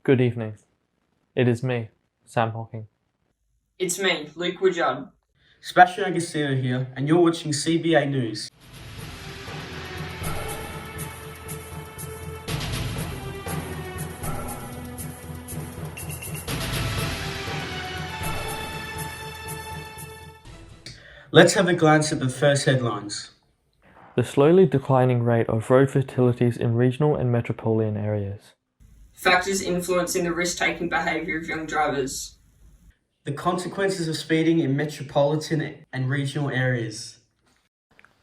Good evening. It is me, Sam Hocking. It's me, Luke Woodyard. Sebastian Agostino here, and you're watching CBA News. Let's have a glance at the first headlines. The slowly declining rate of road fatalities in regional and metropolitan areas. Factors influencing the risk-taking behaviour of young drivers. The consequences of speeding in metropolitan and regional areas.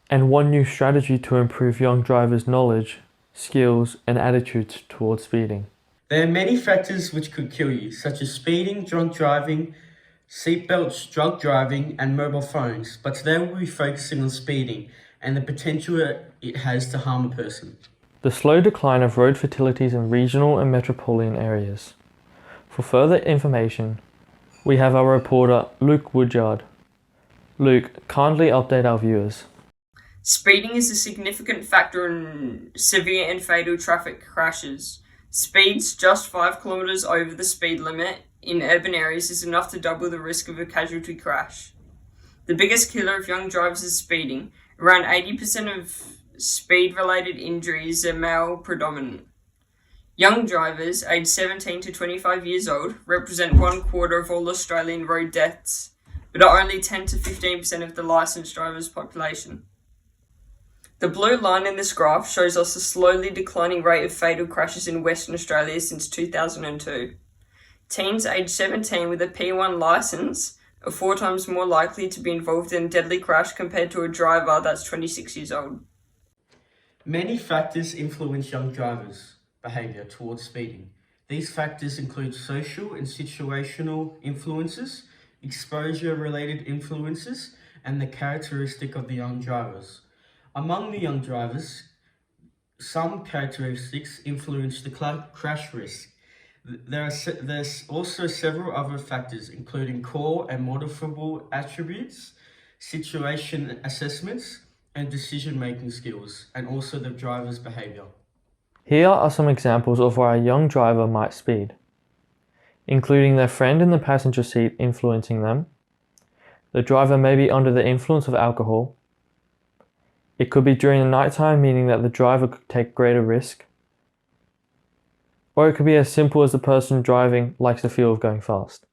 And one new strategy to improve young drivers' knowledge, skills, and attitudes towards speeding. There are many factors which could kill you, such as speeding, drunk driving, seatbelts, drug driving, and mobile phones, but today we'll be focusing on speeding and the potential it has to harm a person. The slow decline of road fatalities in regional and metropolitan areas. For further information, we have our reporter Luke Woodyard. Luke, kindly update our viewers. Speeding is a significant factor in severe and fatal traffic crashes. Speeds just 5 kilometres over the speed limit in urban areas is enough to double the risk of a casualty crash. The biggest killer of young drivers is speeding. Around 80% of speed-related injuries are male predominant. Young drivers, aged 17 to 25 years old, represent 1/4 of all Australian road deaths, but are only 10 to 15% of the licensed drivers' population. The blue line in this graph shows us a slowly declining rate of fatal crashes in Western Australia since 2002. Teens aged 17 with a P1 licence are 4 times more likely to be involved in a deadly crash compared to a driver that's 26 years old. Many factors influence young drivers' behaviour towards speeding. These factors include social and situational influences, exposure-related influences, and the characteristic of the young drivers. Among the young drivers, some characteristics influence the crash risk. There's also several other factors, including core and modifiable attributes, situation assessments, and decision-making skills, and also the driver's behaviour. Here are some examples of where a young driver might speed, including their friend in the passenger seat influencing them. The driver may be under the influence of alcohol. It could be during the nighttime, meaning that the driver could take greater risk. Or it could be as simple as the person driving likes the feel of going fast.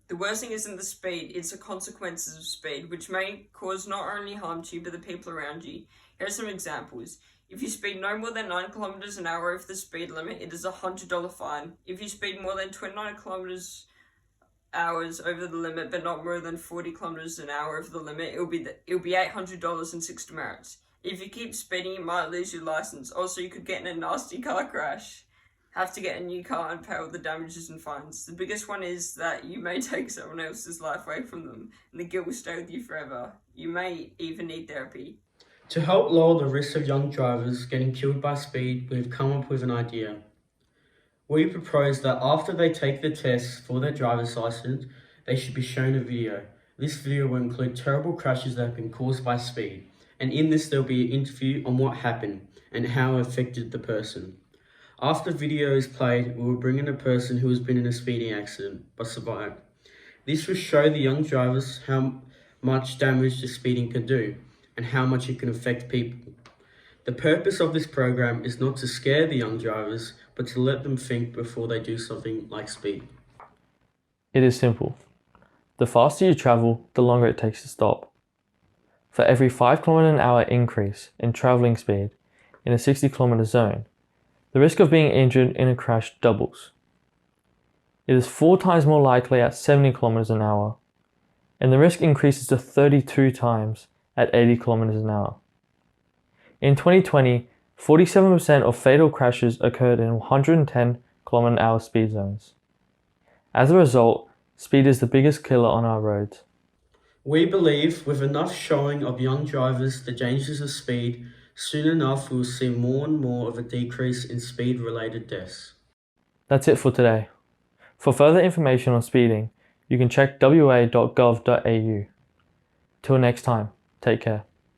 The worst thing isn't the speed, it's the consequences of speed, which may cause not only harm to you, but the people around you. Here are some examples. If you speed no more than 9 kilometres an hour over the speed limit, it is a $100 fine. If you speed more than 29 kilometres hours over the limit, but not more than 40 kilometres an hour over the limit, it'll be $800 and 6 demerits. If you keep speeding, you might lose your licence. Also, you could get in a nasty car crash, have to get a new car and pay all the damages and fines. The biggest one is that you may take someone else's life away from them, and the guilt will stay with you forever. You may even need therapy. To help lower the risk of young drivers getting killed by speed, we've come up with an idea. We propose that after they take the test for their driver's license, they should be shown a video. This video will include terrible crashes that have been caused by speed, and in this there'll be an interview on what happened and how it affected the person. After the video is played, we will bring in a person who has been in a speeding accident but survived. This will show the young drivers how much damage the speeding can do and how much it can affect people. The purpose of this program is not to scare the young drivers, but to let them think before they do something like speed. It is simple. The faster you travel, the longer it takes to stop. For every 5 km/h increase in travelling speed in a 60 km zone, the risk of being injured in a crash doubles. It is 4 times more likely at 70 km/h, and the risk increases to 32 times at 80 km/h. In 2020, 47% of fatal crashes occurred in 110 km/h speed zones. As a result, speed is the biggest killer on our roads. We believe with enough showing of young drivers the dangers of speed, soon enough we will see more and more of a decrease in speed-related deaths. That's it for today. For further information on speeding, you can check wa.gov.au. Till next time, take care.